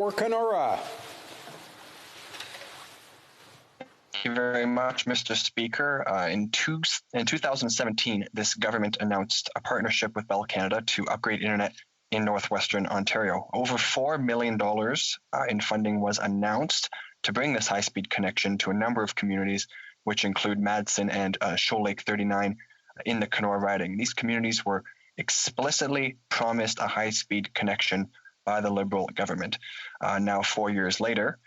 For Kenora. Thank you very much, Mr. Speaker. In 2017, this government announced a partnership with Bell Canada to upgrade internet in northwestern Ontario. Over $4 million in funding was announced to bring this high-speed connection to a number of communities, which include Madsen and Shoal Lake 39 in the Kenora riding. These communities were explicitly promised a high-speed connection by the Liberal government. Now, 4 years later,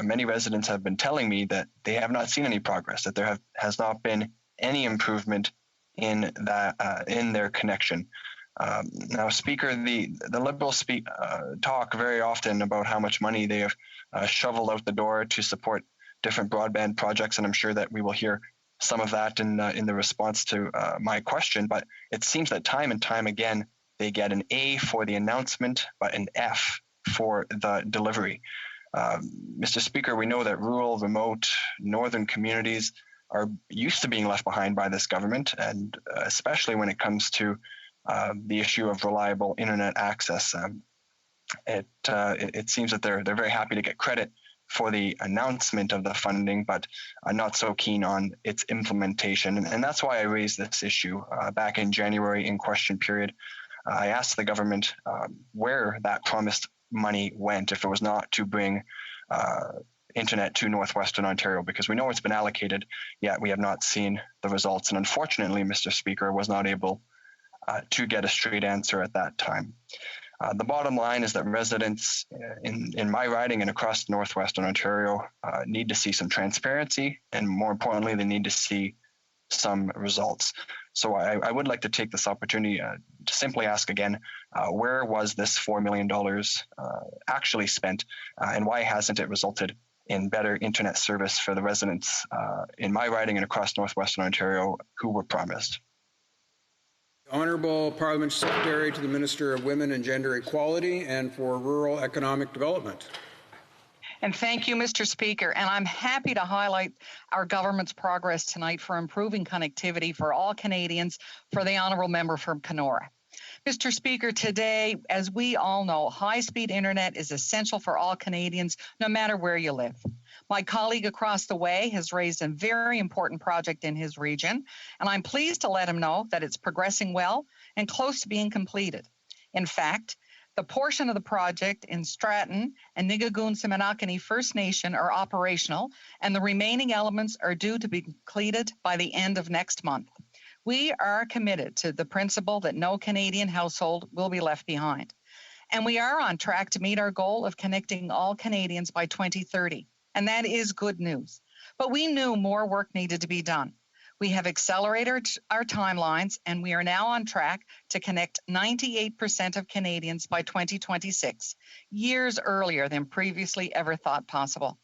many residents have been telling me that they have not seen any progress, that there has not been any improvement in their connection. Now, Speaker, the Liberals talk very often about how much money they have shoveled out the door to support different broadband projects, and I'm sure that we will hear some of that in the response to my question. But it seems that time and time again, they get an A for the announcement, but an F for the delivery. Mr. Speaker, we know that rural, remote, northern communities are used to being left behind by this government, and especially when it comes to the issue of reliable internet access. It seems that they're very happy to get credit for the announcement of the funding, but not so keen on its implementation. And that's why I raised this issue back in January in question period. I asked the government where that promised money went if it was not to bring internet to northwestern Ontario, because we know it's been allocated, yet we have not seen the results. And unfortunately, Mr. Speaker, was not able to get a straight answer at that time. The bottom line is that residents in my riding and across northwestern Ontario need to see some transparency, and more importantly, they need to see some results. So I would like to take this opportunity to simply ask again, where was this $4 million actually spent, and why hasn't it resulted in better internet service for the residents in my riding and across northwestern Ontario who were promised? Honourable Parliament Secretary to the Minister of Women and Gender Equality and for Rural Economic Development. And thank you, Mr. Speaker. And I'm happy to highlight our government's progress tonight for improving connectivity for all Canadians for the Honourable Member from Kenora. Mr. Speaker, today, as we all know, high-speed internet is essential for all Canadians, no matter where you live. My colleague across the way has raised a very important project in his region, and I'm pleased to let him know that it's progressing well and close to being completed. In fact, the portion of the project in Stratton and Nigagoon-Simanakani First Nation are operational, and the remaining elements are due to be completed by the end of next month. We are committed to the principle that no Canadian household will be left behind. And we are on track to meet our goal of connecting all Canadians by 2030. And that is good news. But we knew more work needed to be done. We have accelerated our timelines, and we are now on track to connect 98% of Canadians by 2026, years earlier than previously ever thought possible.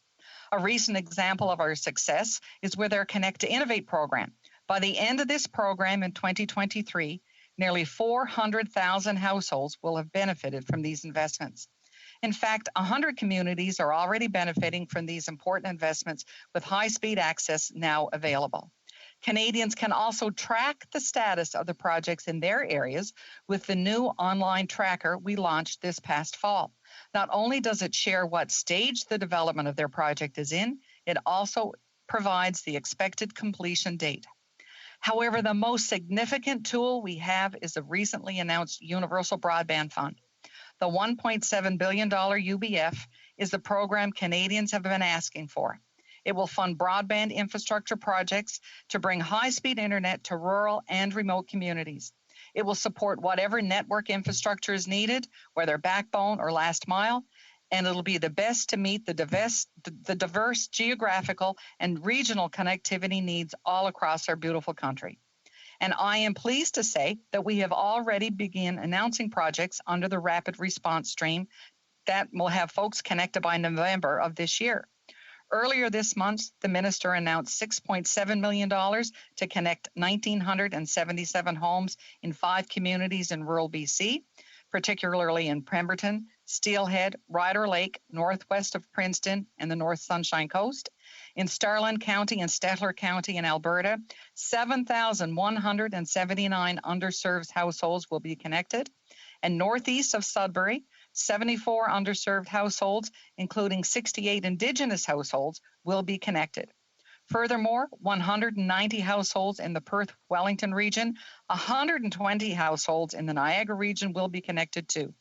A recent example of our success is with our Connect to Innovate program. By the end of this program in 2023, nearly 400,000 households will have benefited from these investments. In fact, 100 communities are already benefiting from these important investments with high-speed access now available. Canadians can also track the status of the projects in their areas with the new online tracker we launched this past fall. Not only does it share what stage the development of their project is in, it also provides the expected completion date. However, the most significant tool we have is the recently announced Universal Broadband Fund. The $1.7 billion UBF is the program Canadians have been asking for. It will fund broadband infrastructure projects to bring high-speed internet to rural and remote communities. It will support whatever network infrastructure is needed, whether backbone or last mile, and it'll be the best to meet the diverse geographical and regional connectivity needs all across our beautiful country. And I am pleased to say that we have already begun announcing projects under the rapid response stream that will have folks connected by November of this year. Earlier this month, the minister announced $6.7 million to connect 1,977 homes in 5 communities in rural BC, particularly in Pemberton, Steelhead, Ryder Lake, northwest of Princeton, and the North Sunshine Coast. In Starland County and Stettler County in Alberta, 7,179 underserved households will be connected. And northeast of Sudbury, 74 underserved households, including 68 Indigenous households, will be connected. Furthermore, 190 households in the Perth-Wellington region, 120 households in the Niagara region will be connected too.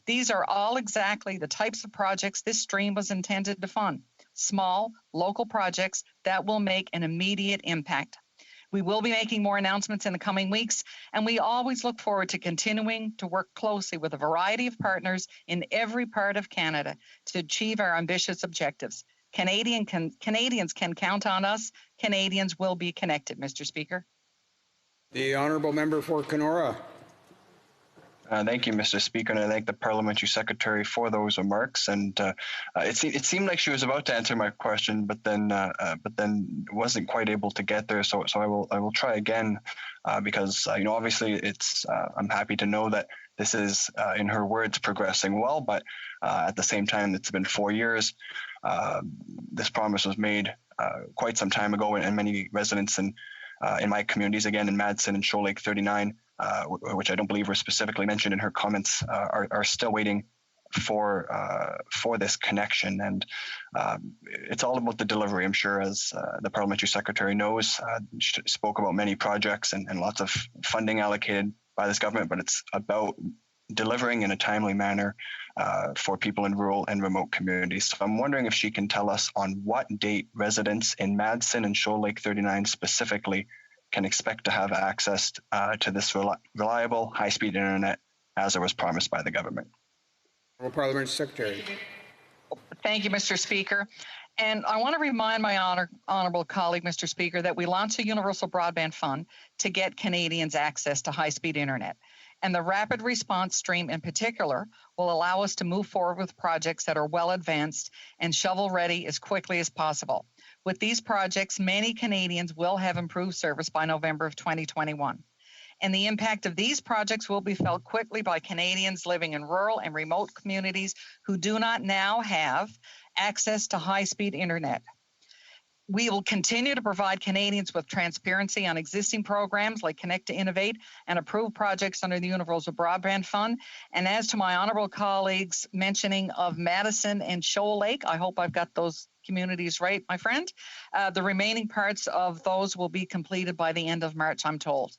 These are all exactly the types of projects this stream was intended to fund. Small, local projects that will make an immediate impact. We will be making more announcements in the coming weeks, and we always look forward to continuing to work closely with a variety of partners in every part of Canada to achieve our ambitious objectives. Canadians can count on us. Canadians will be connected, Mr. Speaker. The honourable member for Kenora. Thank you, Mr. Speaker, and I thank the Parliamentary Secretary for those remarks. And it seemed like she was about to answer my question, but then wasn't quite able to get there. So I will try again, because obviously I'm happy to know that this is, in her words, progressing well. But at the same time, it's been 4 years. This promise was made quite some time ago, and many residents in my communities, again in Madsen and Shoal Lake 39. Which I don't believe were specifically mentioned in her comments, are still waiting for this connection. And it's all about the delivery, I'm sure, as the Parliamentary Secretary knows. She spoke about many projects and lots of funding allocated by this government, but it's about delivering in a timely manner for people in rural and remote communities. So I'm wondering if she can tell us on what date residents in Madsen and Shoal Lake 39 specifically can expect to have access to this reliable, high-speed internet as it was promised by the government. Parliamentary Secretary. Thank you, Mr. Speaker. And I want to remind my honourable colleague, Mr. Speaker, that we launched a Universal Broadband Fund to get Canadians access to high-speed internet. And the rapid response stream in particular will allow us to move forward with projects that are well advanced and shovel-ready as quickly as possible. With these projects, many Canadians will have improved service by November of 2021. And the impact of these projects will be felt quickly by Canadians living in rural and remote communities who do not now have access to high-speed internet. We will continue to provide Canadians with transparency on existing programs like Connect to Innovate and approved projects under the Universal Broadband Fund. And as to my honourable colleagues' mentioning of Madison and Shoal Lake, I hope I've got those communities right, my friend. The remaining parts of those will be completed by the end of March, I'm told.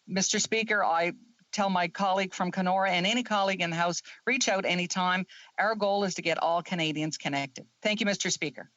Mr. Speaker, I tell my colleague from Kenora and any colleague in the House, reach out anytime. Our goal is to get all Canadians connected. Thank you, Mr. Speaker.